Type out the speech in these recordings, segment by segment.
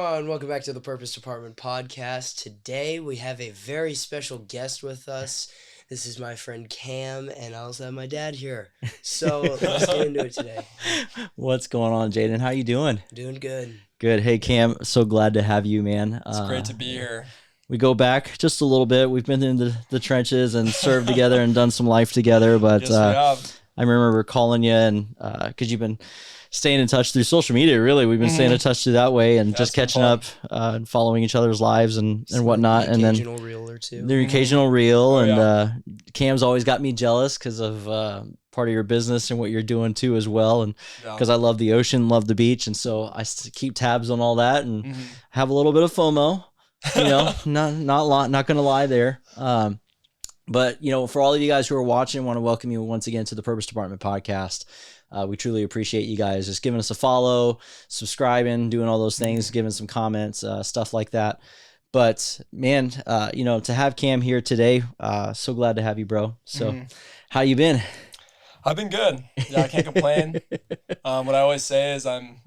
everyone. Welcome back to the Purpose Department podcast. Today we have a very special guest with us. This is my friend Cam, and I also have my dad here. So let's get into it today. What's going on, Jaiden? How you doing? Doing good. Good. Hey, Cam. So glad to have you, man. It's great to be here. We go back just a little bit. We've been in the trenches and served together and done some life together. But Yes, we have. I remember calling you, and because you've been staying in touch through social media, really. We've been staying in touch through that way and just catching up and following each other's lives and whatnot. And then the occasional reel or two. the occasional reel. Oh, and Cam's always got me jealous because of part of your business and what you're doing too as well. And because I love the ocean, love the beach. And so I keep tabs on all that and have a little bit of FOMO, you know, not going to lie there. But, you know, for all of you guys who are watching, I want to welcome you once again to the Purpose Department podcast. We truly appreciate you guys just giving us a follow, subscribing, doing all those things, giving some comments, stuff like that. But man, you know, to have Cam here today, so glad to have you, bro. So how you been? I've been good. Yeah, I can't complain. What I always say is I'm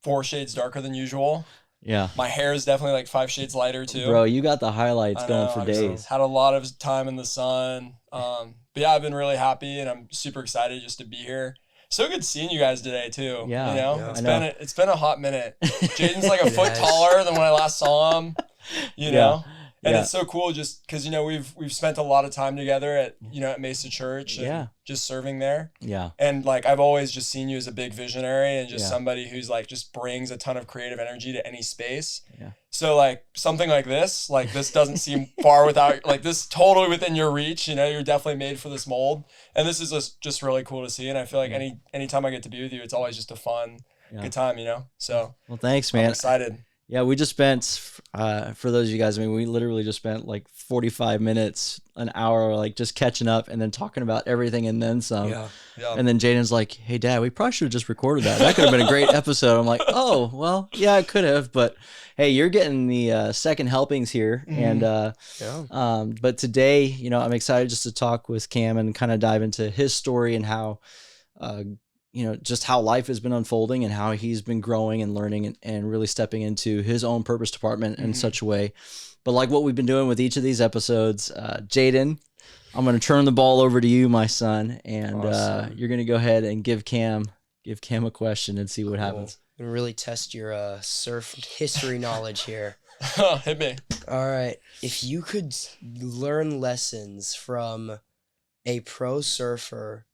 4 shades darker than usual. Yeah. My hair is definitely like 5 shades lighter too. Bro, you got the highlights going for days. Had a lot of time in the sun. But yeah, I've been really happy and I'm super excited just to be here. So good seeing you guys today too. Yeah. You know, Yeah, it's been a hot minute. Jaiden's like a foot taller than when I last saw him, you know. And it's so cool just because, you know, we've spent a lot of time together at Mesa Church and just serving there. Yeah. And like I've always just seen you as a big visionary and just somebody who's like just brings a ton of creative energy to any space. Yeah. So like something like this doesn't seem far without like this totally within your reach. You know, you're definitely made for this mold. And this is just really cool to see. And I feel like anytime I get to be with you, it's always just a fun, good time, you know? So well, thanks, man. I'm excited. Yeah, we just spent, for those of you guys, I mean, we literally just spent like 45 minutes, an hour, like just catching up and then talking about everything and then some. Yeah. And then Jaiden's like, hey, Dad, we probably should have just recorded that. That could have been a great episode. I'm like, oh, well, yeah, it could have. But hey, you're getting the second helpings here. And but today, you know, I'm excited just to talk with Cam and kind of dive into his story and how you know, just how life has been unfolding and how he's been growing and learning and really stepping into his own purpose department in such a way. But like what we've been doing with each of these episodes, Jaiden, I'm going to turn the ball over to you, my son, and you're going to go ahead and give Cam a question and see what happens. I'm going to really test your surf history knowledge here. Hit me. All right. If you could learn lessons from a pro surfer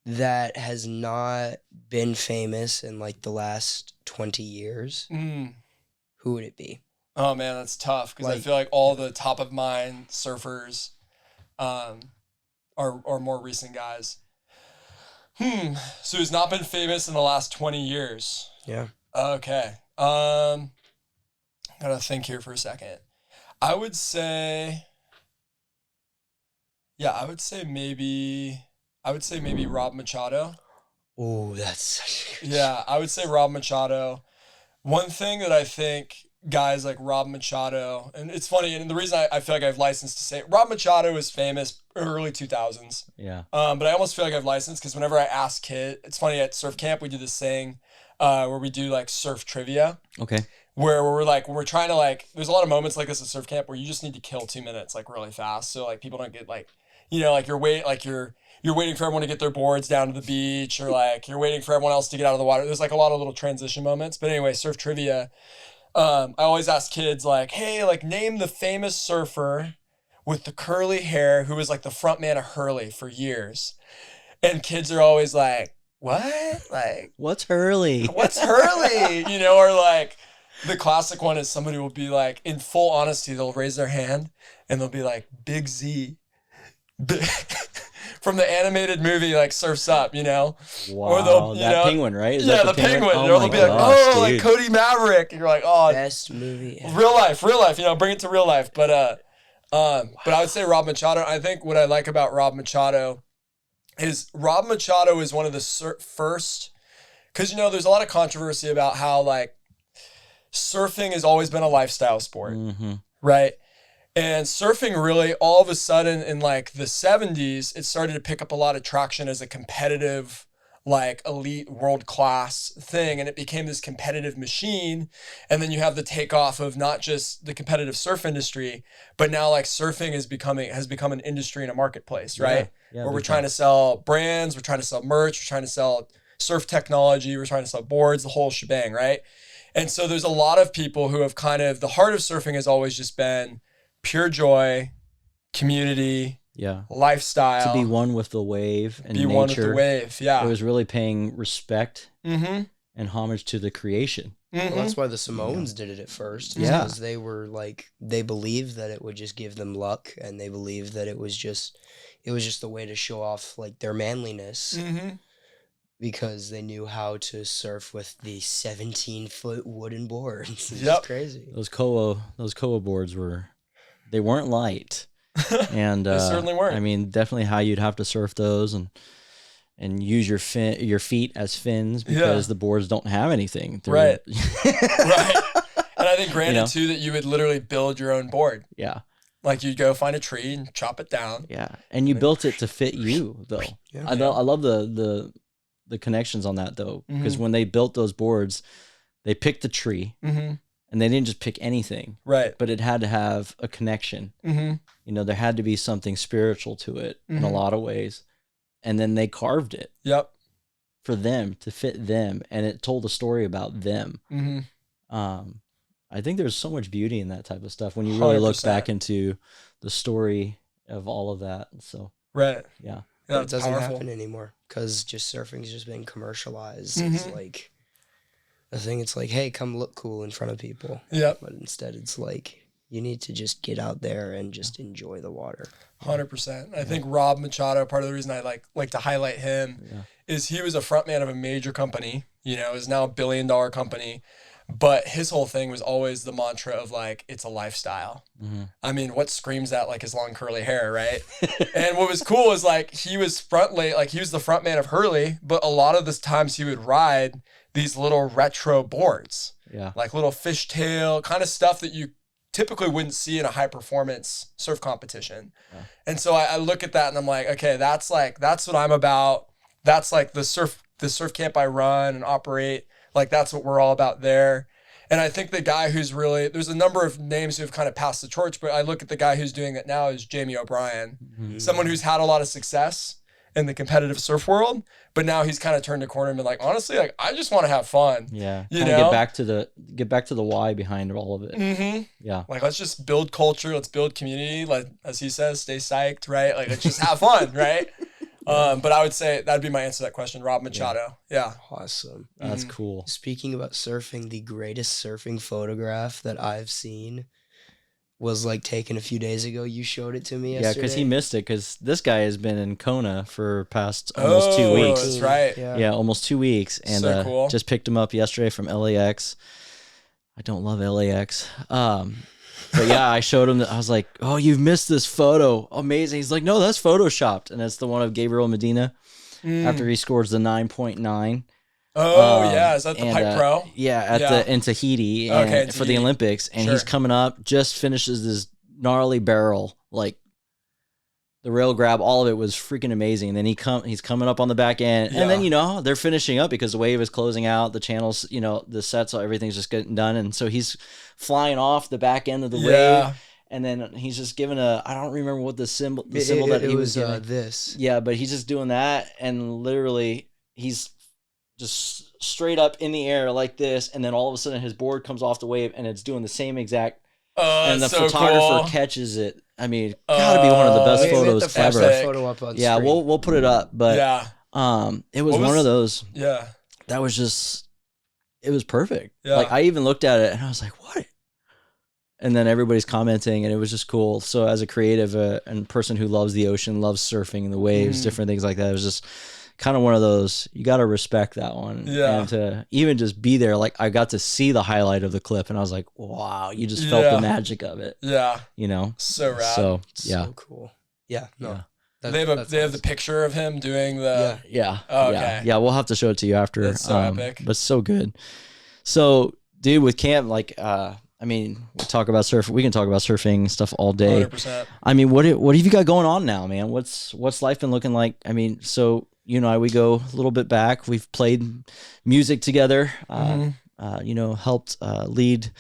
that has not been famous in like the last 20 years, who would it be? Oh man, that's tough because I feel like all the top of mind surfers are more recent guys. So who's not been famous in the last 20 years? Yeah. Okay. Gotta think here for a second. I would say maybe Rob Machado. Oh, that's such a good I would say Rob Machado. One thing that I think guys like Rob Machado, and it's funny, and the reason I feel like I have license to say it, Rob Machado is famous early 2000s. Yeah. But I almost feel like I have license because whenever I ask kids, it's funny, at surf camp we do this thing where we do like surf trivia. Okay. Where we're like, when we're trying to like, there's a lot of moments like this at surf camp where you just need to kill 2 minutes like really fast. So like people don't get like, you know, like you're waiting for everyone to get their boards down to the beach, or like you're waiting for everyone else to get out of the water. There's like a lot of little transition moments. But anyway, surf trivia. I always ask kids like, hey, like name the famous surfer with the curly hair who was like the front man of Hurley for years. And kids are always like, what? Like, what's Hurley? What's Hurley? You know, or like the classic one is somebody will be like, in full honesty, they'll raise their hand and they'll be like, Big Z. From the animated movie, like Surf's Up, you know? Wow, or they'll, that penguin, right? Is that the penguin. Oh, they'll be like, like Cody Maverick. And you're like, oh. Best movie ever. Real life, you know, bring it to real life. But I would say Rob Machado. I think what I like about Rob Machado is one of the first, because, you know, there's a lot of controversy about how, like, surfing has always been a lifestyle sport, right? And surfing really, all of a sudden in like the 70s, it started to pick up a lot of traction as a competitive like elite world class thing, and it became this competitive machine. And then you have the takeoff of not just the competitive surf industry, but now like surfing has become an industry and a marketplace, right? Where we're trying to sell brands, we're trying to sell merch, we're trying to sell surf technology, we're trying to sell boards, the whole shebang, right? And so there's a lot of people who have kind of, the heart of surfing has always just been pure joy, community, lifestyle, to be one with the wave and be nature. One with the wave. Yeah, it was really paying respect and homage to the creation. Well, that's why the Samoans did it at first. Because they were like, they believed that it would just give them luck, and they believed that it was just a way to show off like their manliness. Because they knew how to surf with the 17-foot wooden boards. It's just crazy. Those Koa boards they weren't light. And they certainly weren't. I mean, definitely how you'd have to surf those and use your feet as fins, because the boards don't have anything. Right. Right. And I think granted too that you would literally build your own board. Yeah. Like you'd go find a tree and chop it down. Yeah. And you built it to fit you though. Yeah. I love the connections on that though, because when they built those boards, they picked the tree and they didn't just pick anything, right? But it had to have a connection. You know, there had to be something spiritual to it in a lot of ways, and then they carved it for them to fit them, and it told a story about them. I think there's so much beauty in that type of stuff when you really 100%. Look back into the story of all of that. So yeah, it doesn't happen anymore because just surfing's just been commercialized. It's like a thing. It's like, hey, come look cool in front of people. Yeah. But instead, it's like you need to just get out there and just enjoy the water. 100%. I think Rob Machado, part of the reason I like to highlight him is he was a frontman of a major company. You know, is now $1 billion company. But his whole thing was always the mantra of like, it's a lifestyle. I mean, what screams that like his long curly hair, right? And what was cool is like, he was he was the front man of Hurley, but a lot of the times he would ride these little retro boards. Yeah. Like little fishtail kind of stuff that you typically wouldn't see in a high performance surf competition. Yeah. And so I look at that and I'm like, okay, that's what I'm about. That's like the surf camp I run and operate. Like, that's what we're all about there. And I think the guy who's really, there's a number of names who've kind of passed the torch, but I look at the guy who's doing it now is Jamie O'Brien, someone who's had a lot of success in the competitive surf world, but now he's kind of turned a corner and been like, honestly, like, I just want to have fun. Yeah. You know? Get back to the why behind all of it. Yeah. Like, let's just build culture. Let's build community. Like, as he says, stay psyched, right? Like, let's just have fun, right? But I would say that'd be my answer to that question, Rob Machado. Yeah. Awesome. That's cool. Speaking about surfing, the greatest surfing photograph that I've seen was like taken a few days ago. You showed it to me yesterday. Yeah, because he missed it because this guy has been in Kona for past almost 2 weeks. That's right. Yeah, almost 2 weeks. And so cool. Just picked him up yesterday from LAX. I don't love LAX. But yeah, I showed him that. I was like, oh, you've missed this photo. Amazing. He's like, no, that's photoshopped. And it's the one of Gabriel Medina after he scores the 9.9. Oh, yeah. Is that the Pipe Pro? Yeah, in Tahiti for the Olympics. And he's coming up, just finishes this gnarly barrel. Like, the rail grab, all of it was freaking amazing. And then he's coming up on the back end. Yeah. And then, they're finishing up because the wave is closing out. The channels, the sets, everything's just getting done. And so he's flying off the back end of the wave. And then he's just giving I don't remember what the symbol that he was giving. This. Yeah, but he's just doing that. And literally, he's just straight up in the air like this. And then all of a sudden, his board comes off the wave and it's doing the same exact. And the photographer catches it. I mean, gotta be one of the best photos ever. Photo up on yeah, screen. we'll put it up. But it was one of those. Yeah, that was just, it was perfect. Yeah. Like I even looked at it and I was like, what? And then everybody's commenting and it was just cool. So as a creative and person who loves the ocean, loves surfing and the waves, different things like that, it was just kind of one of those, you got to respect that one. Yeah. And to even just be there, like I got to see the highlight of the clip and I was like, wow, you just felt the magic of it. Yeah. So rad. So, so cool. Yeah. No. Yeah. They have the picture of him doing the. Yeah. Oh, okay. Yeah. We'll have to show it to you after. It's so epic. But so good. So, dude, with Cam, like, I mean, we can talk about surfing stuff all day. 100%. I mean, what have you got going on now, man? What's life been looking like? I mean, so you and I, we go a little bit back. We've played music together, helped lead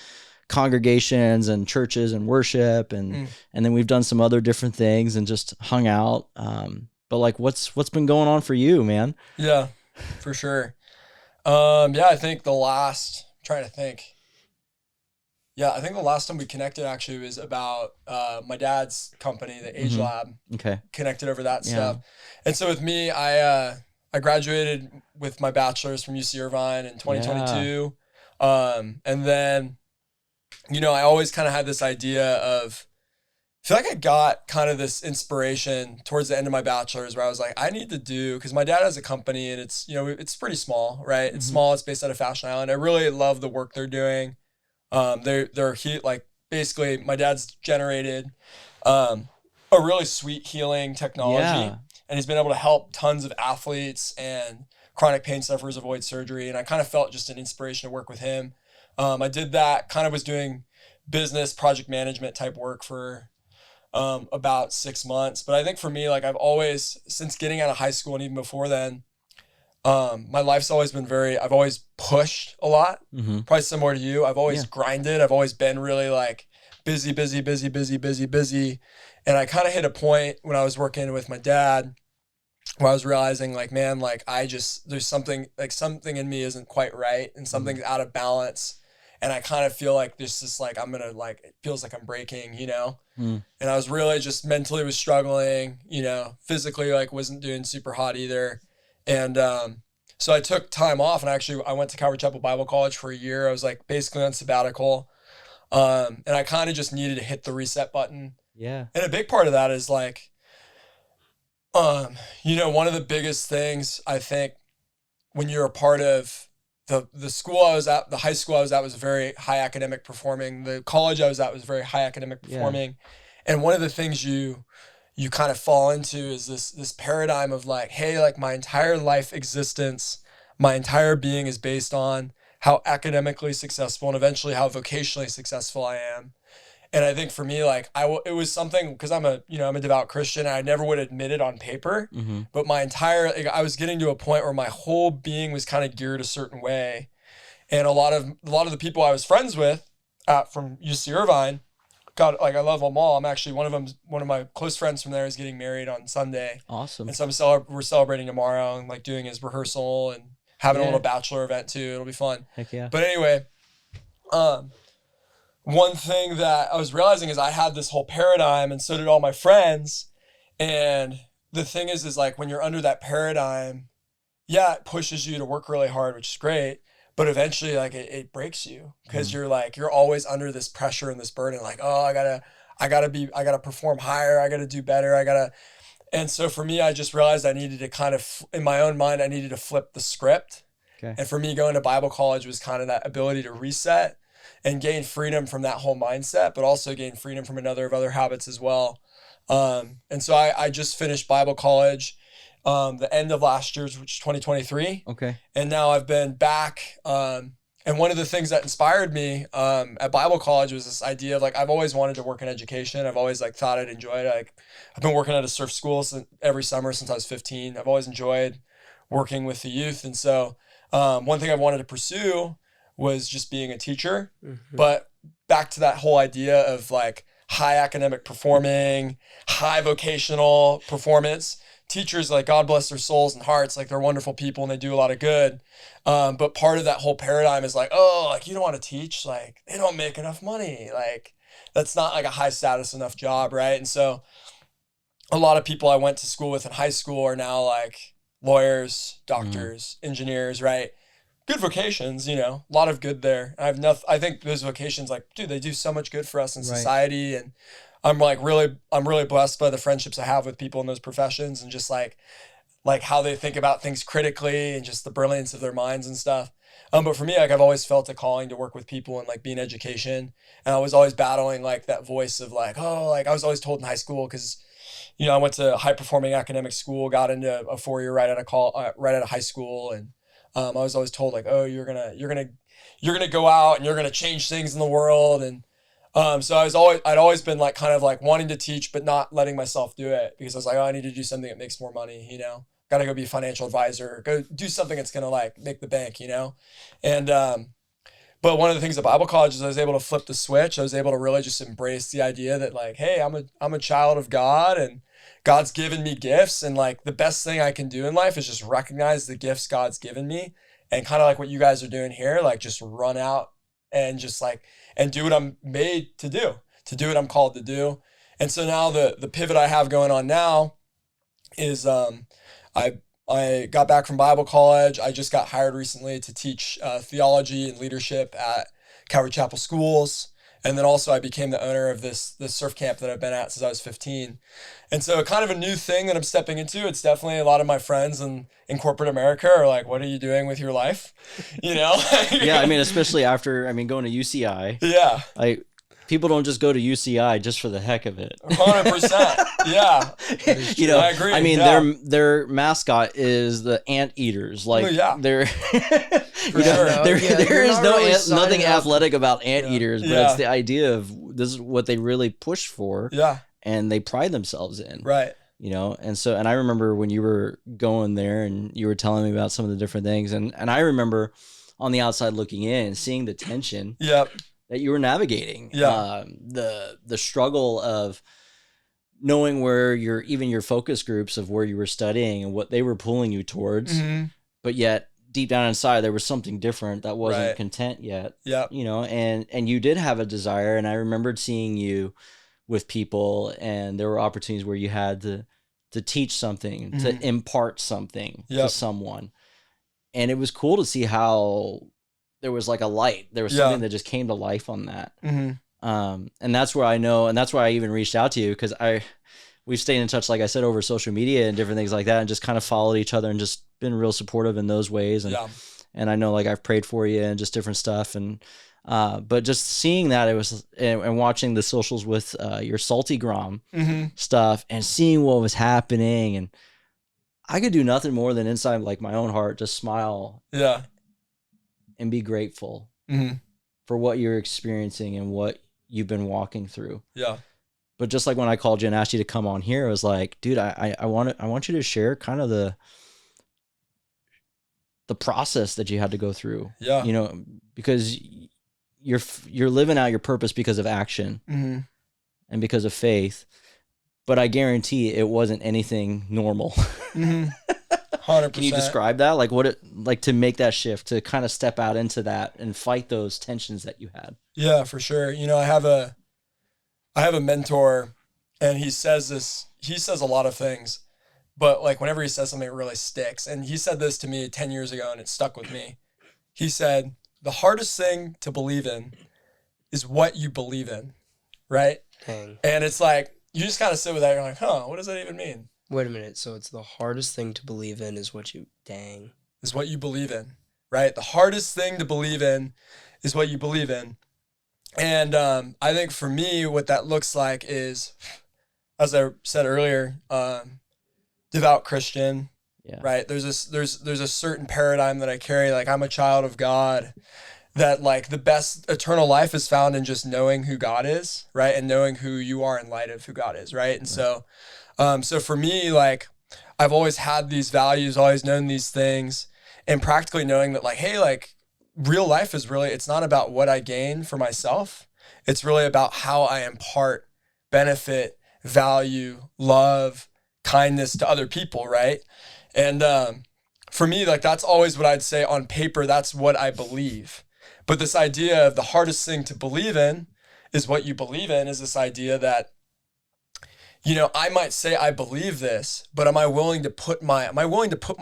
congregations and churches and worship, and then we've done some other different things and just hung out. But like, what's been going on for you, man? Yeah, for sure. I think trying to think. Yeah, I think the last time we connected actually was about my dad's company, the Age Lab. Okay. Connected over that stuff. And so with me, I graduated with my bachelor's from UC Irvine in 2022. And then, I always kind of had this idea of, I feel like I got kind of this inspiration towards the end of my bachelor's where I was like, I need to do, because my dad has a company and it's, it's pretty small, right? It's small. It's based out of Fashion Island. I really love the work they're doing. Basically my dad's generated a really sweet healing technology, and he's been able to help tons of athletes and chronic pain sufferers avoid surgery. And I kind of felt just an inspiration to work with him. I did that, kind of was doing business project management type work for about 6 months. But I think for me, like I've always, since getting out of high school and even before then, my life's always been I've always pushed a lot, probably similar to you. I've always grinded. I've always been really like busy. And I kind of hit a point when I was working with my dad where I was realizing like, man, like there's something in me isn't quite right and something's out of balance. And I kind of feel like this is like, it feels like I'm breaking, and I was really just mentally was struggling, physically like wasn't doing super hot either. And so I took time off, and I went to Calvary Chapel Bible College for a year. I was like basically on sabbatical. And I kind of just needed to hit the reset button. Yeah. And a big part of that is like, one of the biggest things I think when you're a part of the school I was at, the high school I was at was very high academic performing. The college I was at was very high academic performing. And one of the things you kind of fall into is this paradigm of like, hey, like my entire life existence, my entire being is based on how academically successful and eventually how vocationally successful I am. And I think for me, like it was something, because I'm a devout Christian, and I never would admit it on paper, but I was getting to a point where my whole being was kind of geared a certain way. And a lot of the people I was friends with from UC Irvine, God, like I love them all. I'm actually one of my close friends from there is getting married on Sunday. Awesome. And so we're celebrating tomorrow and like doing his rehearsal and having a little bachelor event too. It'll be fun. Heck yeah. But anyway, one thing that I was realizing is I had this whole paradigm, and so did all my friends. And the thing is like when you're under that paradigm, it pushes you to work really hard, which is great. But eventually, like it breaks you because you're always under this pressure and this burden. Like, oh, I gotta perform higher. I gotta do better. And so for me, I just realized I needed to kind of, in my own mind, I needed to flip the script. Okay. And for me, going to Bible college was kind of that ability to reset and gain freedom from that whole mindset, but also gain freedom from other habits as well. And so I just finished Bible college. The end of last year's, which is 2023. Okay. And now I've been back. And one of the things that inspired me at Bible college was this idea of like, I've always wanted to work in education. I've always like thought I'd enjoy it. Like I've been working at a surf school every summer since I was 15. I've always enjoyed working with the youth. And so one thing I wanted to pursue was just being a teacher. But back to that whole idea of like high academic performing, high vocational performance. Teachers, like God bless their souls and hearts, like they're wonderful people and they do a lot of good. But part of that whole paradigm is like, oh, like you don't want to teach, like they don't make enough money. Like that's not like a high status enough job, right? And so a lot of people I went to school with in high school are now like lawyers, doctors, engineers, right? Good vocations, a lot of good there. I think those vocations, like, dude, they do so much good for us in society. And I'm really blessed by the friendships I have with people in those professions and just like how they think about things critically and just the brilliance of their minds and stuff. But for me, like I've always felt a calling to work with people and like be in education. And I was always battling like that voice of like, oh, like I was always told in high school, because, I went to a high performing academic school, got into a 4-year right out of high school. And I was always told like, oh, you're gonna go out and you're gonna change things in the world. And so I'd always been like kind of like wanting to teach, but not letting myself do it because I was like, oh, I need to do something that makes more money, gotta go be a financial advisor, or go do something that's gonna like make the bank, you know? And, but one of the things at Bible college is I was able to flip the switch. I was able to really just embrace the idea that like, hey, I'm a child of God, and God's given me gifts. And like the best thing I can do in life is just recognize the gifts God's given me, and kind of like what you guys are doing here, like just run out and just like, and do what I'm made to do what I'm called to do. And so now the pivot I have going on now is I got back from Bible college. I just got hired recently to teach theology and leadership at Calvary Chapel Schools. And then also I became the owner of this surf camp that I've been at since I was 15. And so kind of a new thing that I'm stepping into. It's definitely a lot of my friends in corporate America are like, what are you doing with your life? You know? Yeah, I mean, especially after, going to UCI. Yeah. People don't just go to UCI just for the heck of it. 100%. Yeah. You know, I agree. I mean, yeah. their mascot is the anteaters. Like, yeah. they're, For sure. there is nothing athletic about anteaters, but Yeah. it's the idea of this is what they really push for. Yeah. And they pride themselves in. Right. You know, and I remember when you were going there and you were telling me about some of the different things, and I remember on the outside looking in, seeing the tension. Yep. That you were navigating. Yeah. The struggle of knowing where your focus groups of where you were studying and what they were pulling you towards, Mm-hmm. but yet deep down inside there was something different that wasn't Right. content yet. Yep. You know, and you did have a desire, and I remembered seeing you with people, and there were opportunities where you had to teach something, Mm-hmm. to impart something to Yep. someone. And it was cool to see how there was like a light. There was Yeah. something that just came to life on that. Mm-hmm. And that's where I know, and that's why I even reached out to you, because we've stayed in touch, like I said, over social media and different things like that, and just kind of followed each other and just been real supportive in those ways. And, Yeah. and I know like I've prayed for you and just different stuff. And, but just seeing that it was, and watching the socials with your Salty Grom Mm-hmm. stuff and seeing what was happening, and I could do nothing more than inside like my own heart, just smile Yeah. and be grateful Mm-hmm. for what you're experiencing and what you've been walking through. Yeah. But just like when I called you and asked you to come on here, I was like, dude, I want you to share kind of the process that you had to go through. Yeah. You know, because you're living out your purpose because of action Mm-hmm. and because of faith. But I guarantee it wasn't anything normal. Mm-hmm. 100%. Can you describe that? Like to make that shift, to kind of step out into that and fight those tensions that you had? Yeah, for sure. You know, I have a mentor, and he says a lot of things, but like whenever he says something, it really sticks. And he said this to me 10 years ago, and it stuck with me. He said, the hardest thing to believe in is what you believe in. Right. Dang. And it's like, you just kind of sit with that. You're like, what does that even mean? Wait a minute. So it's the hardest thing to believe in is what you... Dang. Is what you believe in, right? The hardest thing to believe in is what you believe in. And I think for me, what that looks like is, as I said earlier, devout Christian, Yeah. right? There's a certain paradigm that I carry. Like, I'm a child of God, that like the best eternal life is found in just knowing who God is, right? And knowing who you are in light of who God is, right? And so for me, like, I've always had these values, always known these things, and practically knowing that like, hey, like real life is really, it's not about what I gain for myself. It's really about how I impart benefit, value, love, kindness to other people, right? And for me, like, that's always what I'd say on paper. That's what I believe. But this idea of the hardest thing to believe in is what you believe in, is this idea that, you know, I might say I believe this, but am I willing to put my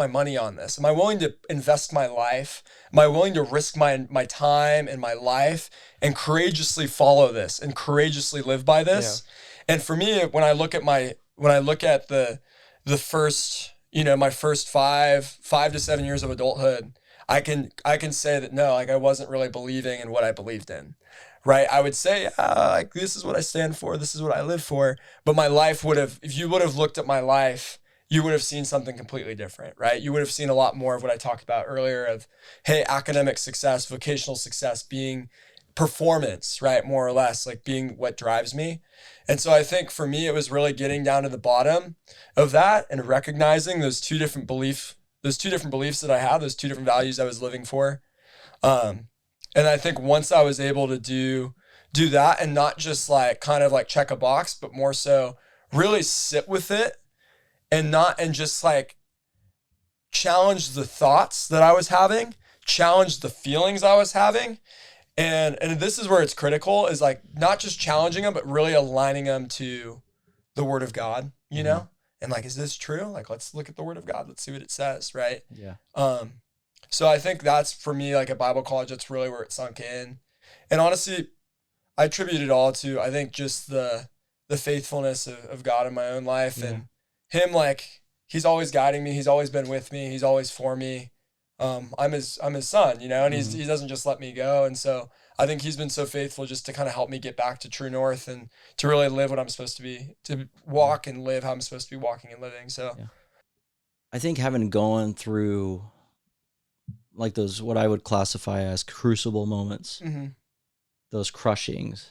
money on this? Am I willing to invest my life? Am I willing to risk my time and my life and courageously follow this and courageously live by this? Yeah. And for me, when I look at the first, you know, my first 5 to 7 years of adulthood, I can say that no, like I wasn't really believing in what I believed in. Right. I would say, like, this is what I stand for. This is what I live for. But my life if you would have looked at my life, you would have seen something completely different. Right. You would have seen a lot more of what I talked about earlier of, hey, academic success, vocational success, being performance, right? More or less, like being what drives me. And so I think for me, it was really getting down to the bottom of that and recognizing those two different beliefs that I have, those two different values I was living for. And I think once I was able to do that and not just like kind of like check a box, but more so really sit with it and just like challenge the thoughts that I was having, challenge the feelings I was having. And this is where it's critical, is like not just challenging them, but really aligning them to the word of God, you know? And like, is this true? Like, let's look at the word of God. Let's see what it says. Right. Yeah. So I think that's for me, like at Bible college, that's really where it sunk in. And honestly, I attribute it all to, I think, just the faithfulness of God in my own life and him, like, he's always guiding me. He's always been with me. He's always for me. I'm his son, you know, and he doesn't just let me go. And so I think he's been so faithful just to kind of help me get back to true north and to really live what I'm supposed to be, to walk and live how I'm supposed to be walking and living. So I think having gone through like those, what I would classify as crucible moments, those crushings,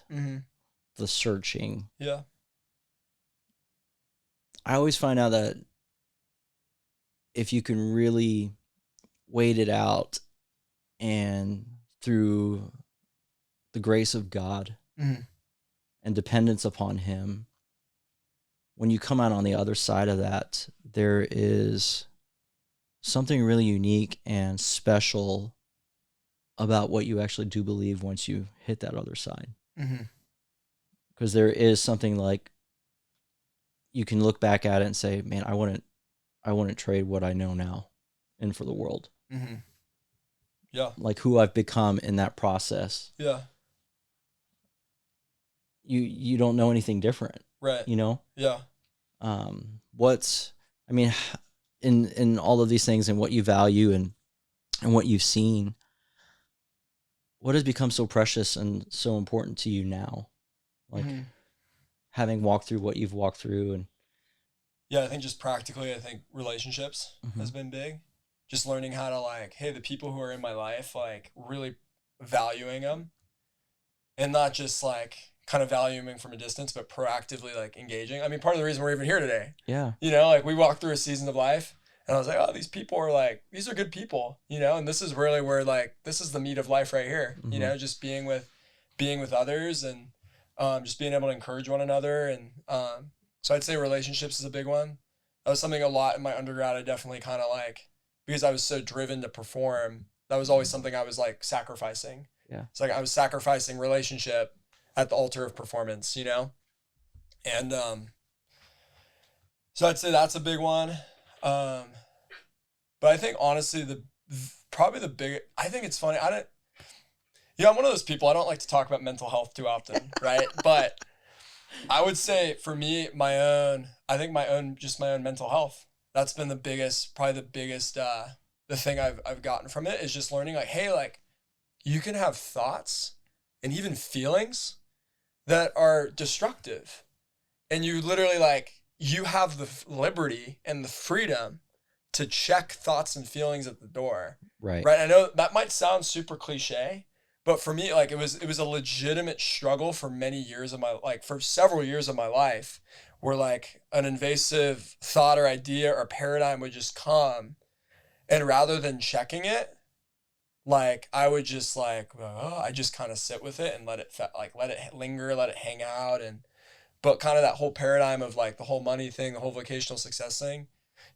the searching. Yeah. I always find out that if you can really wait it out and through the grace of God and dependence upon him, when you come out on the other side of that, there is something really unique and special about what you actually do believe once you hit that other side. Because there is something like, you can look back at it and say, man, I wouldn't trade what I know now in for the world. Yeah. Like who I've become in that process. Yeah. You don't know anything different. Right. You know? Yeah. In all of these things and what you value and what you've seen, what has become so precious and so important to you now? Like having walked through what you've walked through. And yeah, I think just practically, I think relationships has been big. Just learning how to like, hey, the people who are in my life, like really valuing them and not just like kind of valuing them from a distance, but proactively like engaging. I mean, part of the reason we're even here today, you know, like we walked through a season of life and I was like, oh, these people are like, these are good people, you know? And this is really where like, this is the meat of life right here, you know, just being with others and just being able to encourage one another. And so I'd say relationships is a big one. That was something a lot in my undergrad. I definitely kind of like, because I was so driven to perform, that was always something I was like sacrificing. Yeah. It's like I was sacrificing relationship at the altar of performance, you know? And so I'd say that's a big one. But I think honestly, I think it's funny. I'm one of those people, I don't like to talk about mental health too often, right? But I would say for me, my own mental health. That's been the biggest, the thing I've gotten from it is just learning like, hey, like you can have thoughts and even feelings that are destructive. And you literally like, you have the liberty and the freedom to check thoughts and feelings at the door. Right. I know that might sound super cliche, but for me, like it was a legitimate struggle for several years of my life where like an invasive thought or idea or paradigm would just come. And rather than checking it, like I would just like, I just kind of sit with it and let it linger, let it hang out. But kind of that whole paradigm of like the whole money thing, the whole vocational success thing,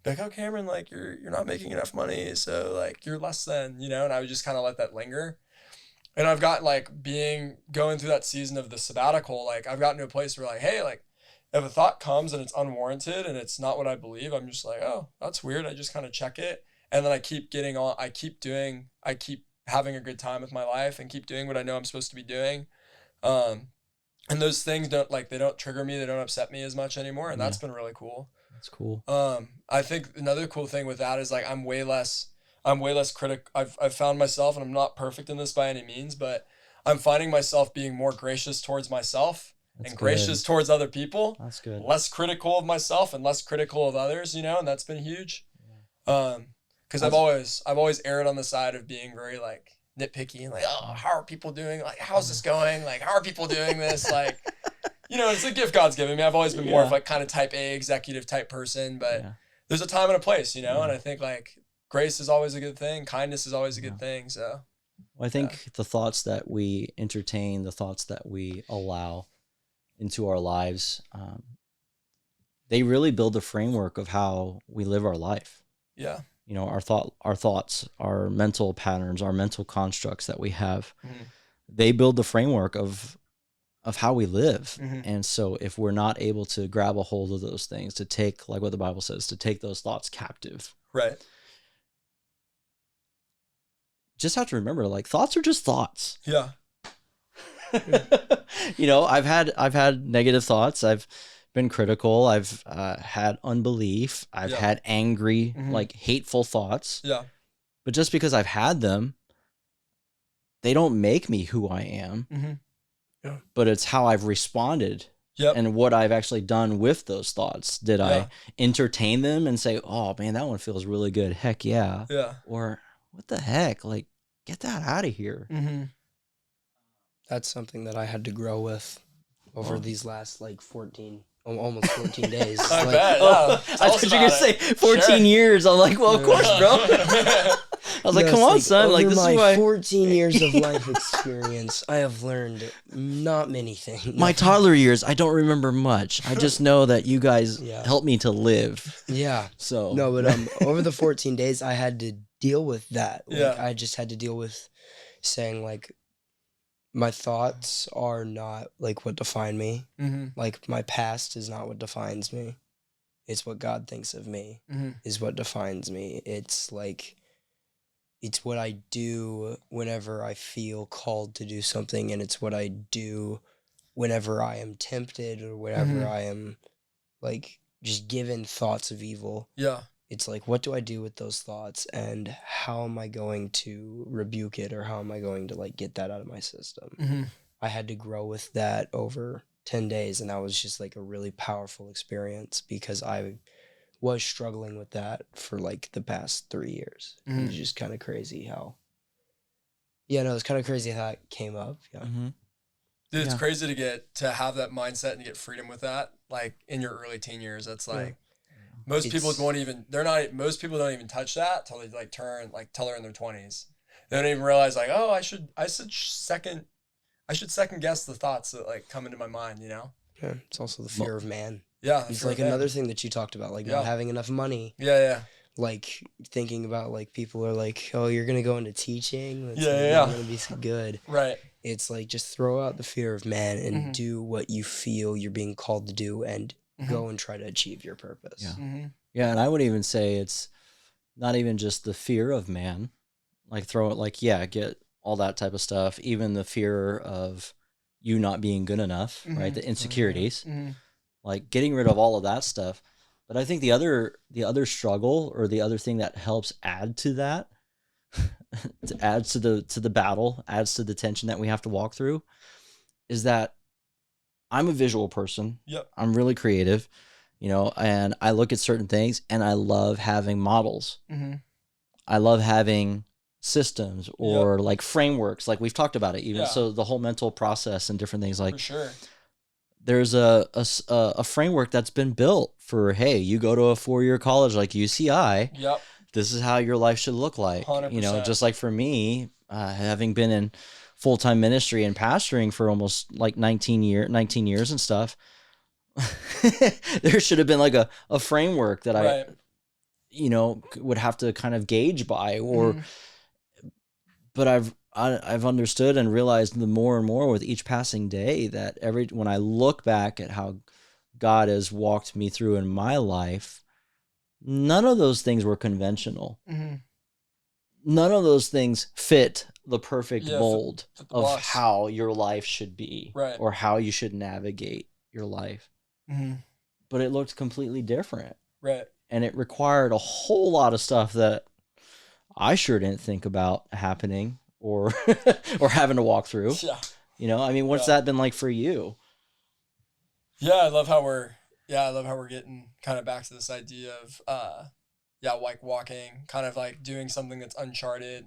be like, oh, Cameron, like you're not making enough money. So like you're less than, you know, and I would just kind of let that linger. And I've got like going through that season of the sabbatical, like I've gotten to a place where like, hey, like if a thought comes and it's unwarranted and it's not what I believe, I'm just like, oh, that's weird. I just kind of check it. And then I keep having a good time with my life and keep doing what I know I'm supposed to be doing. And those things they don't trigger me. They don't upset me as much anymore. And that's been really cool. That's cool. I think another cool thing with that is like, I'm way less critical. I've found myself, and I'm not perfect in this by any means, but I'm finding myself being more gracious towards myself gracious towards other people. That's good. Less critical of myself and less critical of others, you know, and that's been huge. Cause I've always erred on the side of being very like nitpicky and like, oh, how are people doing? Like, how's this going? Like, how are people doing this? Like, you know, it's a gift God's given me. I've always been more of like kind of type A executive type person, but there's a time and a place, you know, and I think like grace is always a good thing. Kindness is always a good thing. So well, I think the thoughts that we entertain, the thoughts that we allow into our lives, they really build the framework of how we live our life. Yeah. You know, our thoughts, our mental patterns, our mental constructs that we have, they build the framework of how we live. And so if we're not able to grab a hold of those things, to take, like what the Bible says, to take those thoughts captive. Right. Just have to remember, like, thoughts are just thoughts. Yeah. You know, I've had negative thoughts. I've been critical. I've had unbelief. I've had angry, like hateful thoughts. Yeah. But just because I've had them, they don't make me who I am. Yeah. But it's how I've responded and what I've actually done with those thoughts. Did I entertain them and say, oh man, that one feels really good. Heck yeah. Yeah. Or what the heck? Like, get that out of here. That's something that I had to grow with over these last like 14 almost 14 days. I like, bet. I thought you were going to say 14 years. I'm like, well, of course, bro. I was like, come on, son. Like, this is why 14 years of life experience, I have learned not many things. My toddler years, I don't remember much. I just know that you guys helped me to live. Yeah. So no, but over the 14 days, I had to deal with that. Like, I just had to deal with saying like, my thoughts are not like what define me. Like my past is not what defines me. It's what God thinks of me is what defines me. It's like, it's what I do whenever I feel called to do something, and it's what I do whenever I am tempted or whenever I am like just given thoughts of evil. Yeah. It's like, what do I do with those thoughts, and how am I going to rebuke it, or how am I going to like get that out of my system? I had to grow with that over 10 days, and that was just like a really powerful experience because I was struggling with that for like the past 3 years. It was just kind of crazy how, it's kind of crazy how it came up. Dude, it's crazy to have that mindset and get freedom with that. Like in your early teen years, that's like, most people don't even touch that till they like turn, like till they're in their 20s. They don't even realize like, oh, I should second guess the thoughts that like come into my mind, you know? Yeah. It's also the fear of man. Yeah. It's like another thing that you talked about, like not having enough money. Yeah. Like thinking about like people are like, oh, you're going to go into teaching. It's you're going to be so good. Right. It's like, just throw out the fear of man and do what you feel you're being called to do, and go and try to achieve your purpose. Yeah. Yeah. And I would even say it's not even just the fear of man, like throw it like, get all that type of stuff. Even the fear of you not being good enough, right? The insecurities, like getting rid of all of that stuff. But I think the other struggle, or the other thing that helps add to that, adds to the battle, adds to the tension that we have to walk through, is that I'm a visual person. Yep. I'm really creative, and I look at certain things and I love having models. I love having systems or like frameworks, like we've talked about it even. So the whole mental process and different things, like for sure. There's a framework that's been built for, hey, you go to a 4-year college like UCI. Yep. This is how your life should look like. 100%. Just like for me, having been in full-time ministry and pastoring for almost like 19 years and stuff, there should have been like a framework that I would have to kind of gauge by, or but I've understood and realized the more and more with each passing day that when I look back at how God has walked me through in my life, none of those things were conventional. None of those things fit the perfect mold of how your life should be, or how you should navigate your life. But it looked completely different. Right. And it required a whole lot of stuff that I sure didn't think about happening or having to walk through. Yeah. I mean, what's that been like for you? Yeah, I love how we're getting kind of back to this idea of like walking, kind of like doing something that's uncharted.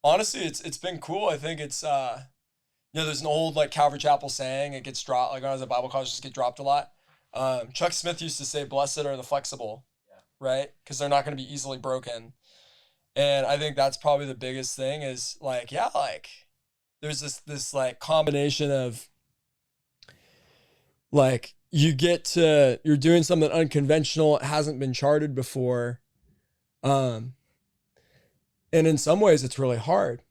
honestly, it's been cool. I think it's there's an old like Calvary Chapel saying, it gets dropped, like when I was at Bible college, just get dropped a lot. Chuck Smith used to say, "Blessed are the flexible," right? Because they're not going to be easily broken. And I think that's probably the biggest thing is like, there's this like combination of like you're doing something unconventional, it hasn't been charted before. And in some ways it's really hard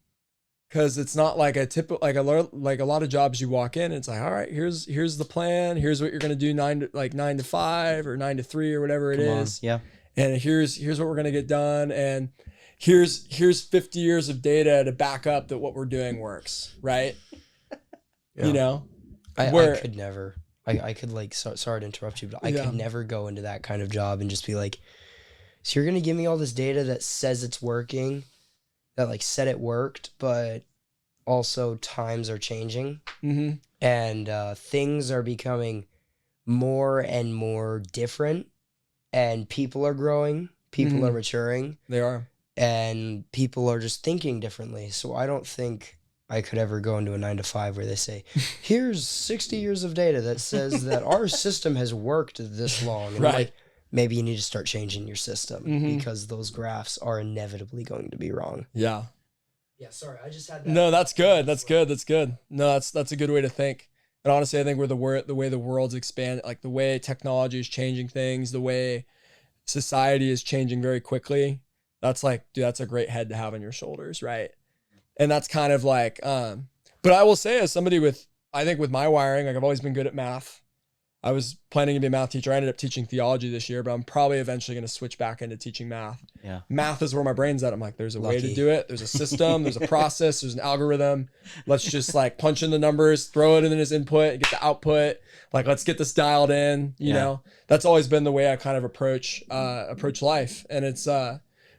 because it's not like a typical, like a lot of jobs you walk in, it's like, all right, here's the plan. Here's what you're going to do 9 to 5 or 9 to 3 or whatever it is. Yeah. And here's what we're going to get done. And here's 50 years of data to back up that what we're doing works. Right. Yeah. You know, I could never, I could like, sorry to interrupt you, but I could never go into that kind of job and just be like, so you're going to give me all this data that says it's working, that like said it worked, but also times are changing. Mm-hmm. And things are becoming more and more different, and people are growing, people are maturing. They are. And people are just thinking differently. So I don't think I could ever go into a 9 to 5 where they say, here's 60 years of data that says that our system has worked this long. And right. Like, maybe you need to start changing your system because those graphs are inevitably going to be wrong. Yeah. Yeah, sorry, I just had that. No, that's good. That's good. That's good. No, that's a good way to think. And honestly, I think the way the world's expand, like the way technology is changing things, the way society is changing very quickly. That's like, dude, that's a great head to have on your shoulders, right? And that's kind of like, but I will say as somebody with my wiring, like I've always been good at math. I was planning to be a math teacher. I ended up teaching theology this year, but I'm probably eventually going to switch back into teaching math. Yeah. Math is where my brain's at. I'm like, there's a Lucky. way to do it. There's a system, there's a process, there's an algorithm. Let's just like punch in the numbers, throw it in as input and get the output. Like, let's get this dialed in, you know? That's always been the way I kind of approach life. And it's,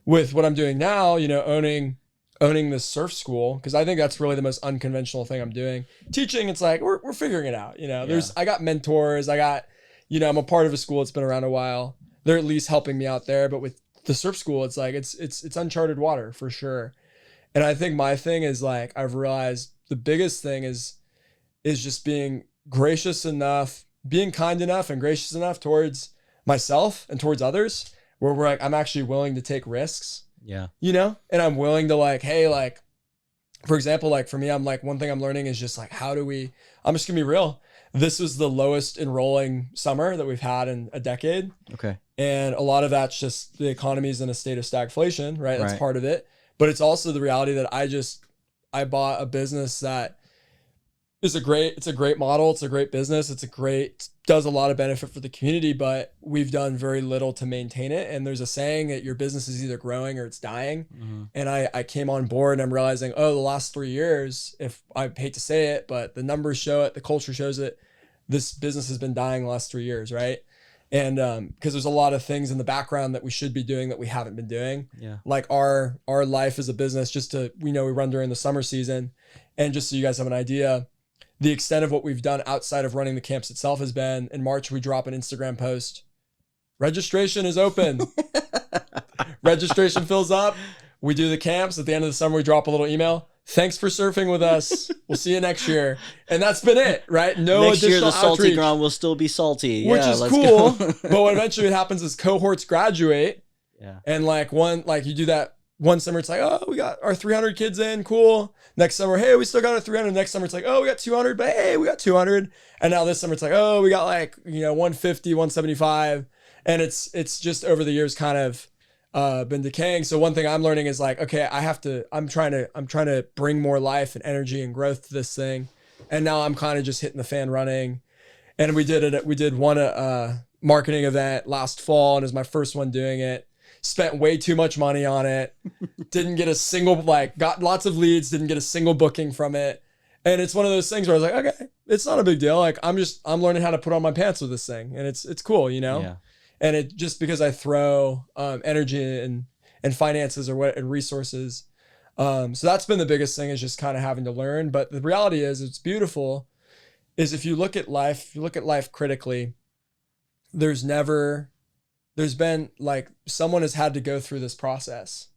with what I'm doing now, you know, owning this surf school, because I think that's really the most unconventional thing I'm doing. Teaching, it's like we're figuring it out. You know, I got mentors, I'm a part of a school that's been around a while. They're at least helping me out there. But with the surf school, it's like it's uncharted water for sure. And I think my thing is like I've realized the biggest thing is just being gracious enough, being kind enough and gracious enough towards myself and towards others, where we're like, I'm actually willing to take risks. Yeah. You know, and I'm willing to like, hey, like, for example, like for me, I'm like, one thing I'm learning is just like, I'm just gonna be real. This was the lowest enrolling summer that we've had in a decade. Okay. And a lot of that's just the economy's in a state of stagflation, right? That's part of it. But it's also the reality that I bought a business that is it's a great model. It's a great business. Does a lot of benefit for the community, but we've done very little to maintain it. And there's a saying that your business is either growing or it's dying. Mm-hmm. And I came on board and I'm realizing, the last 3 years, if I hate to say it, but the numbers show it, the culture shows it, this business has been dying the last 3 years. Right. And, cause there's a lot of things in the background that we should be doing that we haven't been doing. Yeah. Like our life as a business, we run during the summer season. And just so you guys have an idea, the extent of what we've done outside of running the camps itself has been, in March, we drop an Instagram post. Registration is open. Registration fills up. We do the camps. At the end of the summer, we drop a little email. Thanks for surfing with us. We'll see you next year. And that's been it, right? No next additional year, the Salty outreach, Grom will still be salty. which is cool. But what eventually happens is cohorts graduate. Yeah. And you do that one summer, it's like, we got our 300 kids in, cool. Next summer, hey, we still got our 300. Next summer, it's like, we got 200, but hey, we got 200. And now this summer, it's like, we got 150, 175. And it's just over the years kind of been decaying. So one thing I'm learning is like, okay, I'm trying to bring more life and energy and growth to this thing. And now I'm kind of just hitting the fan running. And we did one marketing event last fall, and it was my first one doing it. Spent way too much money on it. Didn't get a single, got lots of leads, didn't get a single booking from it. And it's one of those things where I was like, okay, it's not a big deal. Like I'm learning how to put on my pants with this thing. And it's cool, you know? Yeah. And it just because I throw energy and finances and resources. So that's been the biggest thing, is just kind of having to learn. But the reality is, it's beautiful, is if you look at life critically, there's been like someone has had to go through this process.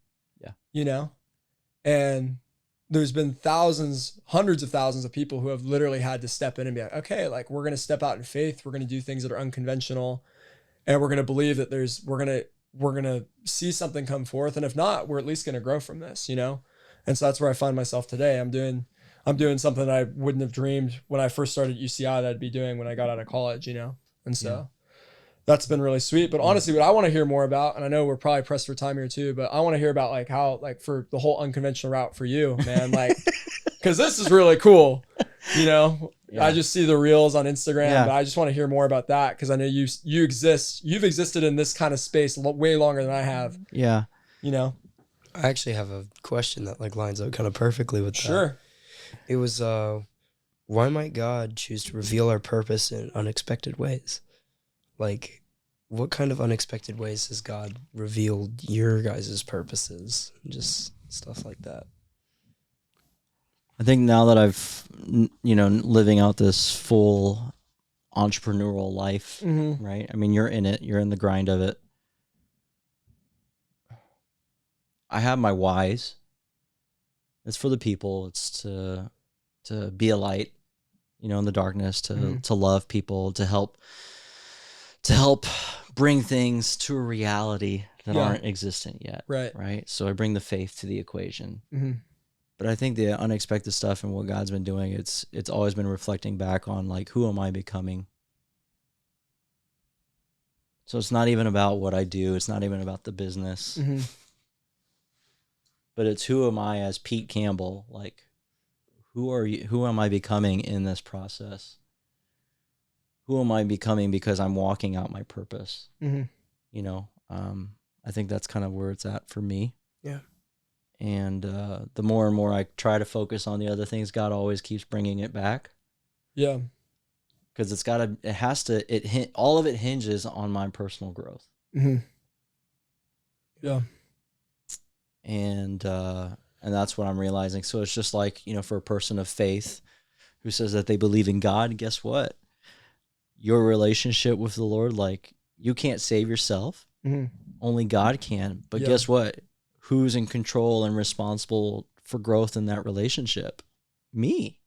Yeah. You know? And there's been thousands, hundreds of thousands of people who have literally had to step in and be like, okay, like we're going to step out in faith. We're going to do things that are unconventional, and we're going to believe that we're going to see something come forth. And if not, we're at least going to grow from this, you know? And so that's where I find myself today. I'm doing something that I wouldn't have dreamed when I first started UCI that I'd be doing when I got out of college, you know? And so that's been really sweet. But honestly, what I want to hear more about, and I know we're probably pressed for time here too, but I want to hear about like how, like for the whole unconventional route for you, man, like, cause this is really cool, you know? I just see the reels on Instagram, but I just want to hear more about that. Cause I know you've existed in this kind of space way longer than I have. Yeah. You know? I actually have a question that like lines up kind of perfectly with that. Sure. It was, why might God choose to reveal our purpose in unexpected ways? Like, what kind of unexpected ways has God revealed your guys' purposes? Just stuff like that. I think now that I've, living out this full entrepreneurial life, right? I mean, you're in it. You're in the grind of it. I have my whys. It's for the people. It's to be a light, in the darkness, to love people, to help bring things to a reality that aren't existent yet. Right. So I bring the faith to the equation. But I think the unexpected stuff and what God's been doing, it's always been reflecting back on like, who am I becoming? So it's not even about what I do. It's not even about the business. But it's who am I as Pete Campbell? Like, who are you? Who am I becoming in this process? Who am I becoming because I'm walking out my purpose? I think that's kind of where it's at for me. Yeah. And the more and more I try to focus on the other things, God always keeps bringing it back. Yeah. Because all of it hinges on my personal growth. Yeah. And that's what I'm realizing. So it's just like, for a person of faith who says that they believe in God, guess what? Your relationship with the Lord, like, you can't save yourself. Only God can. But guess what? Who's in control and responsible for growth in that relationship? Me.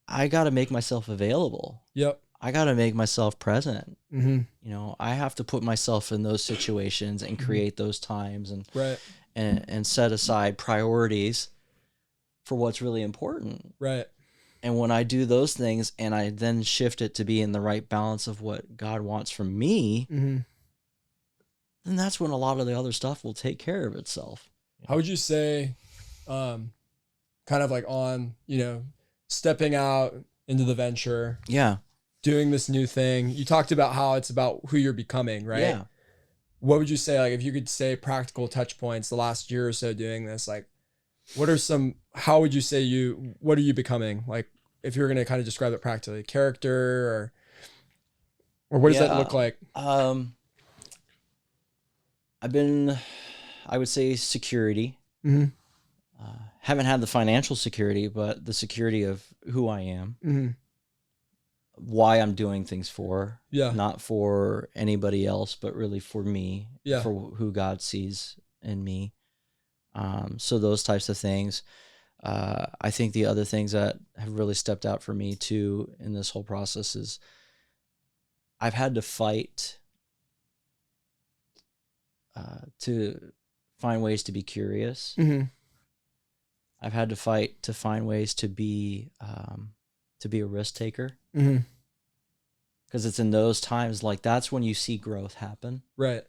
I got to make myself available. Yep. I got to make myself present. I have to put myself in those situations and create those times and set aside priorities for what's really important. Right. And when I do those things and I then shift it to be in the right balance of what God wants from me, then that's when a lot of the other stuff will take care of itself. How would you say, kind of like on, stepping out into the venture? Yeah. Doing this new thing. You talked about how it's about who you're becoming, right? Yeah. What would you say, like, if you could say practical touch points the last year or so doing this, like, what are how would you say what are you becoming? Like, if you're going to kind of describe it practically, character or what does that look like? I would say security. Haven't had the financial security, but the security of who I am. Why I'm doing things for, not for anybody else, but really for me, for who God sees in me. So those types of things. I think the other things that have really stepped out for me too in this whole process is I've had to fight to find ways to be curious. I've had to fight to find ways to be a risk taker. Because it's in those times, like, that's when you see growth happen. Right.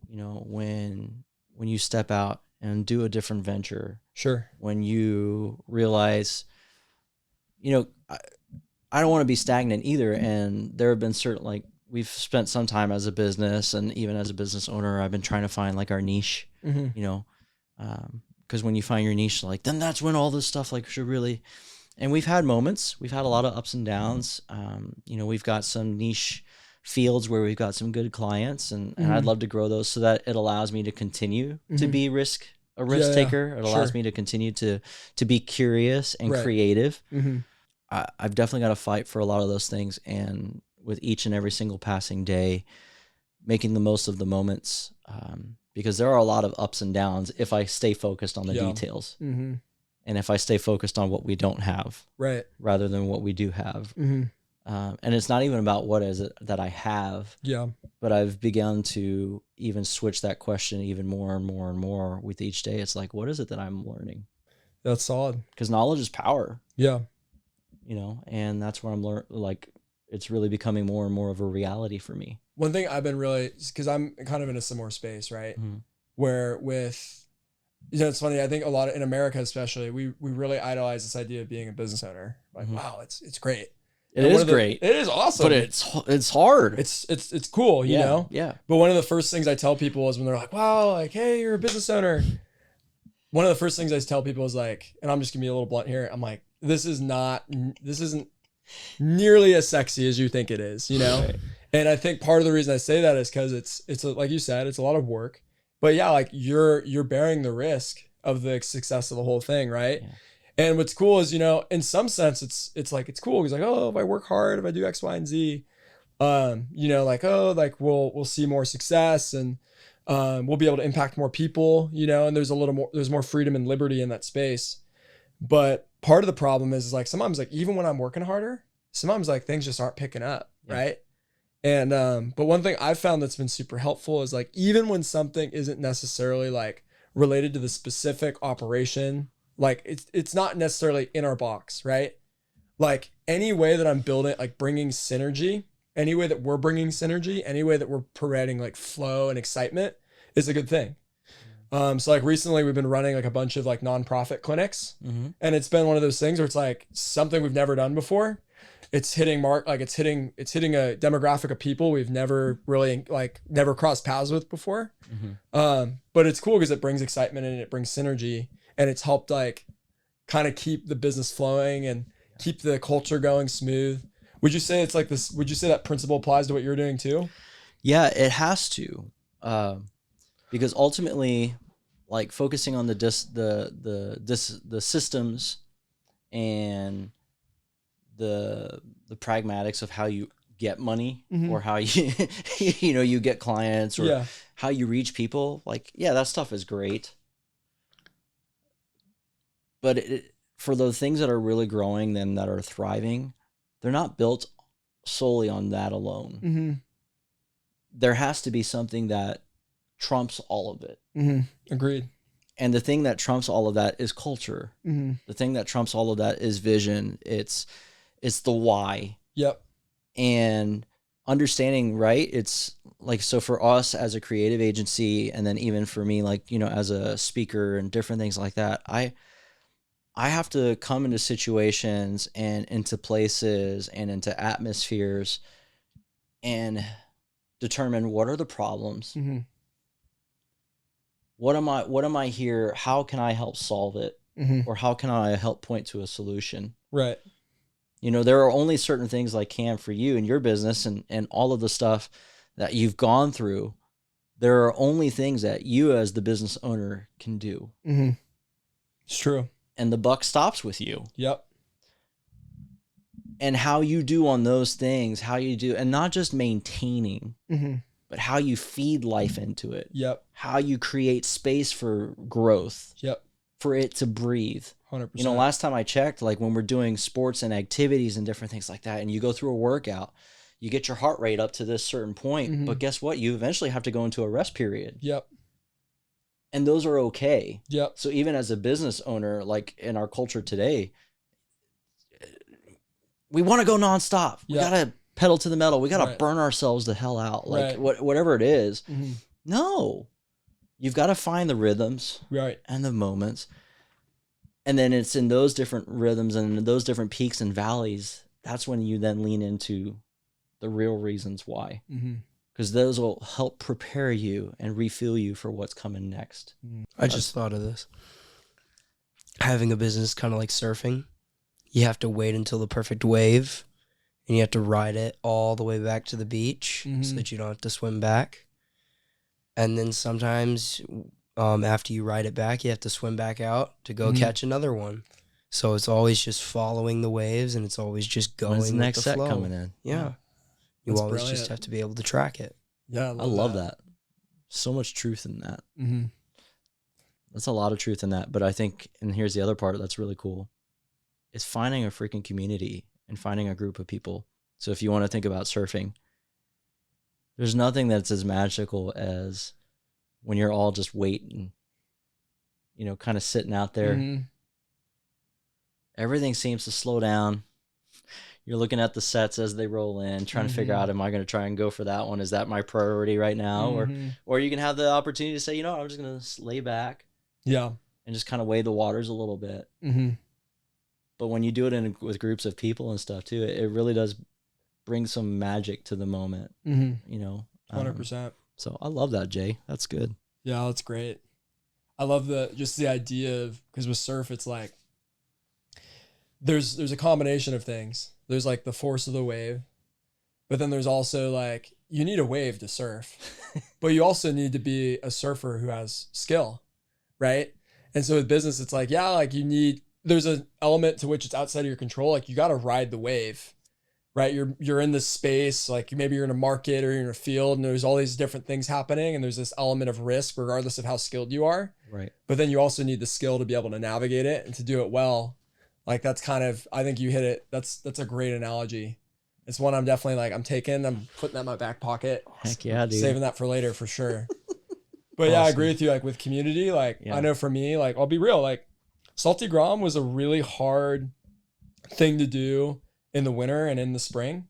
When you step out and do a different venture. Sure. When you realize, I don't want to be stagnant either. And there have been certain, like, we've spent some time as a business, and even as a business owner, I've been trying to find like our niche, because when you find your niche, like, then that's when all this stuff like should really. And we've had moments. We've had a lot of ups and downs. We've got some niche fields where we've got some good clients, and I'd love to grow those so that it allows me to continue to be a risk taker. It allows me to continue to be curious and creative. I've definitely got to fight for a lot of those things, and with each and every single passing day, making the most of the moments, because there are a lot of ups and downs if I stay focused on the details. Mm-hmm. And if I stay focused on what we don't have, right, rather than what we do have. Mm-hmm. And it's not even about what is it that I have. Yeah. But I've begun to even switch that question even more and more and more with each day. It's like, what is it that I'm learning? That's solid. Because knowledge is power. Yeah. You know, and that's where I'm like, it's really becoming more and more of a reality for me. One thing I've been really, because I'm kind of in a similar space, right? Mm-hmm. Where with, you know, it's funny. I think a lot of, in America, especially, we really idolize this idea of being a business owner. Like, wow, it's great. It is great. It is awesome. But it's hard. It's cool, you know? Yeah. But one of the first things I tell people is when they're like, wow, like, hey, you're a business owner. One of the first things I tell people is like, and I'm just gonna be a little blunt here. I'm like, this isn't nearly as sexy as you think it is, you know? Right. And I think part of the reason I say that is because it's like you said, it's a lot of work. But yeah, like you're bearing the risk of the success of the whole thing, right? Yeah. And what's cool is, you know, in some sense, it's like, it's cool. Because like, oh, if I work hard, if I do X, Y, and Z, you know, like, oh, like we'll see more success and we'll be able to impact more people, you know, and there's more freedom and liberty in that space. But part of the problem is like, sometimes like, even when I'm working harder, sometimes like things just aren't picking up. Yeah. Right. And, but one thing I've found that's been super helpful is like, even when something isn't necessarily like related to the specific operation, like it's not necessarily in our box, right? Like any way that I'm building, like bringing synergy, any way that we're bringing synergy, any way that we're providing like flow and excitement is a good thing. So like recently we've been running like a bunch of like nonprofit clinics, and it's been one of those things where it's like something we've never done before. It's hitting it's hitting a demographic of people we've never really never crossed paths with before. But it's cool because it brings excitement and it brings synergy. And it's helped like kind of keep the business flowing and keep the culture going smooth. Would you say it's like this? Would you say that principle applies to what you're doing too? Yeah, it has to, because ultimately, like focusing on the systems and the pragmatics of how you get money or how you you get clients or how you reach people. Like, yeah, that stuff is great. But for those things that are really growing and that are thriving, they're not built solely on that alone. There has to be something that trumps all of it. Agreed. And the thing that trumps all of that is culture. The thing that trumps all of that is vision. It's the why. Yep. And understanding, right? It's like, so for us as a creative agency, and then even for me, like, you know, as a speaker and different things like that, I have to come into situations and into places and into atmospheres and determine what are the problems. What am I here? How can I help solve it? Or how can I help point to a solution? Right. You know, there are only certain things like Cam for you and your business and all of the stuff that you've gone through. There are only things that you as the business owner can do. It's true. And the buck stops with you. Yep. And how you do on those things, how you do, and not just maintaining, but how you feed life into it. Yep. How you create space for growth. Yep. For it to breathe. 100%. You know, last time I checked, like when we're doing sports and activities and different things like that, and you go through a workout, you get your heart rate up to this certain point, but guess what? You eventually have to go into a rest period. Yep. And those are okay. Yep. So even as a business owner, like in our culture today, we want to go nonstop. We got to pedal to the metal. We got to burn ourselves the hell out. Like whatever it is. No, you've got to find the rhythms and the moments. And then it's in those different rhythms and in those different peaks and valleys, that's when you then lean into the real reasons why. Because those will help prepare you and refuel you for what's coming next. I just thought of this. Having a business kind of like surfing, you have to wait until the perfect wave, and you have to ride it all the way back to the beach so that you don't have to swim back. And then sometimes after you ride it back, you have to swim back out to go catch another one. So it's always just following the waves, and it's always just going When's the next with the set flow. coming in? Yeah. You That's always brilliant. just have to be able to track it. Yeah, I love that. so much truth in that. Mm-hmm. That's a lot of truth in that. But I think, and here's the other part that's really cool, is finding a freaking community and finding a group of people. So if you want to think about surfing, there's nothing that's as magical as when you're all just waiting, you know, kind of sitting out there. Mm-hmm. Everything seems to slow down. You're looking at the sets as they roll in, trying to figure out, am I going to try and go for that one? Is that my priority right now? Or you can have the opportunity to say, you know, I'm just going to lay back. Yeah. And just kind of weigh the waters a little bit. Mm-hmm. But when you do it with groups of people and stuff too, it really does bring some magic to the moment, you know? 100%. So I love that, Jay. That's good. Yeah, that's great. I love just the idea of, because with surf, it's like, there's a combination of things. There's like the force of the wave, but then there's also like, you need a wave to surf, but you also need to be a surfer who has skill, right? And so with business, it's like, yeah, like there's an element to which it's outside of your control. Like you got to ride the wave, right? You're in this space, like maybe you're in a market or you're in a field and there's all these different things happening. And there's this element of risk regardless of how skilled you are. Right. But then you also need the skill to be able to navigate it and to do it well. Like that's kind of, I think you hit it. That's a great analogy. It's one I'm definitely like, I'm putting that in my back pocket. Heck yeah, dude. Saving that for later for sure. But yeah, I agree with you. Like with community, like I know for me, like I'll be real, like Salty Grom was a really hard thing to do in the winter and in the spring.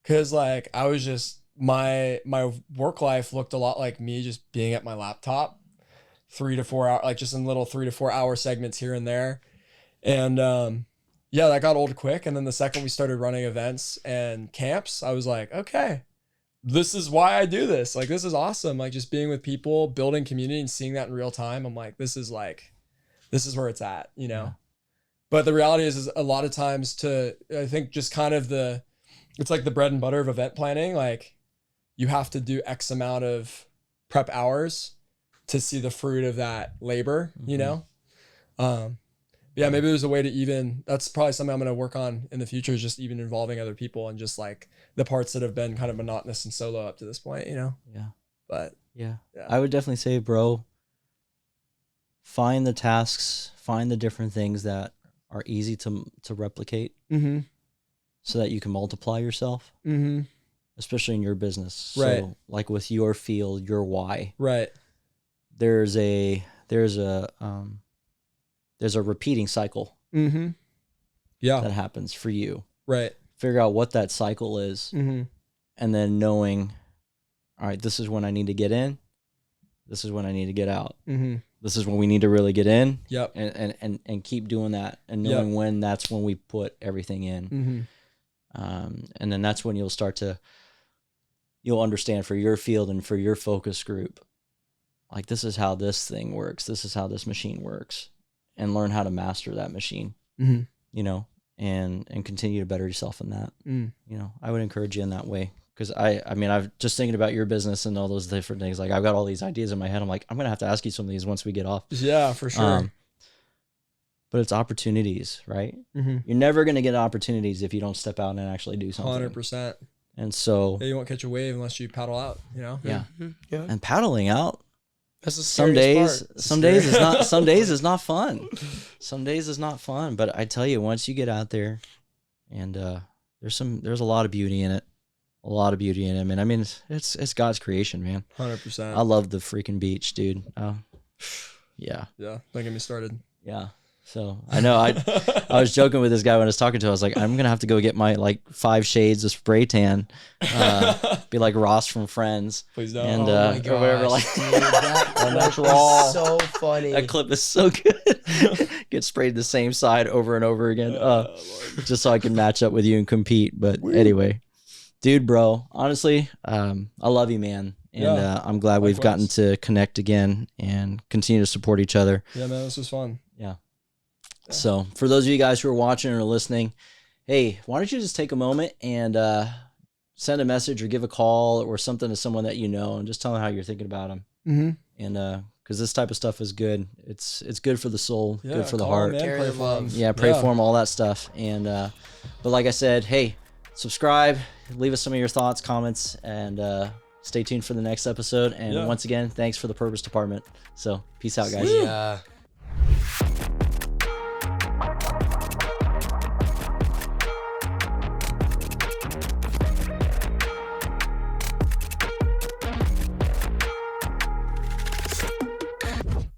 Cause like I was just, my work life looked a lot like me just being at my laptop 3 to 4 hours, like just in little 3 to 4 hour segments here and there. And yeah, that got old quick. And then the second we started running events and camps, I was like, okay, this is why I do this. Like, this is awesome. Like just being with people, building community and seeing that in real time. I'm like, this is where it's at, you know? Yeah. But the reality is a lot of times I think just kind of it's like the bread and butter of event planning. Like you have to do X amount of prep hours to see the fruit of that labor, you know? Yeah, maybe there's a way to that's probably something I'm going to work on in the future, is just even involving other people and just like the parts that have been kind of monotonous and solo up to this point, you know? Yeah. But yeah. I would definitely say, bro, find the tasks, find the different things that are easy to replicate so that you can multiply yourself, especially in your business. Right. So like with your field, your why. Right. There's a repeating cycle that happens for you. Right. Figure out what that cycle is, and then knowing, all right, this is when I need to get in. This is when I need to get out. This is when we need to really get in. Yep. And keep doing that, and knowing when that's when we put everything in. And then that's when you'll understand for your field and for your focus group, like this is how this thing works. This is how this machine works. And learn how to master that machine, you know, and continue to better yourself in that. You know, I would encourage you in that way. Cause I mean, I've just thinking about your business and all those different things. Like I've got all these ideas in my head. I'm like, I'm going to have to ask you some of these once we get off. Yeah, for sure. But it's opportunities, right? You're never going to get opportunities if you don't step out and actually do something. 100%. And so you won't catch a wave unless you paddle out, you know? Yeah. And paddling out, that's the some days is not some days is not fun. Some days is not fun, but I tell you, once you get out there, and there's a lot of beauty in it. A lot of beauty in it, man. I mean, it's God's creation, man. 100%. I love the freaking beach, dude. Yeah. Yeah. Don't get me started. Yeah. So I know I was joking with this guy when I was talking to him. I was like, I'm gonna have to go get my like 5 shades of spray tan, be like Ross from Friends. Please don't. And oh my gosh, or whatever, like dude, that clip is so funny. That clip is so good. Get sprayed the same side over and over again, just so I can match up with you and compete. But anyway, dude, bro, honestly, I love you, man. And I'm glad we've gotten to connect again and continue to support each other. Yeah, man, this was fun. Yeah. So for those of you guys who are watching or listening, hey, why don't you just take a moment and send a message or give a call or something to someone that you know and just tell them how you're thinking about them. And because this type of stuff is good. It's good for the soul, good for the heart. Pray for them. Yeah, pray for them, all that stuff. And but like I said, hey, subscribe, leave us some of your thoughts, comments, and stay tuned for the next episode. And once again, thanks for the Purpose Department. So peace out, guys. Yeah.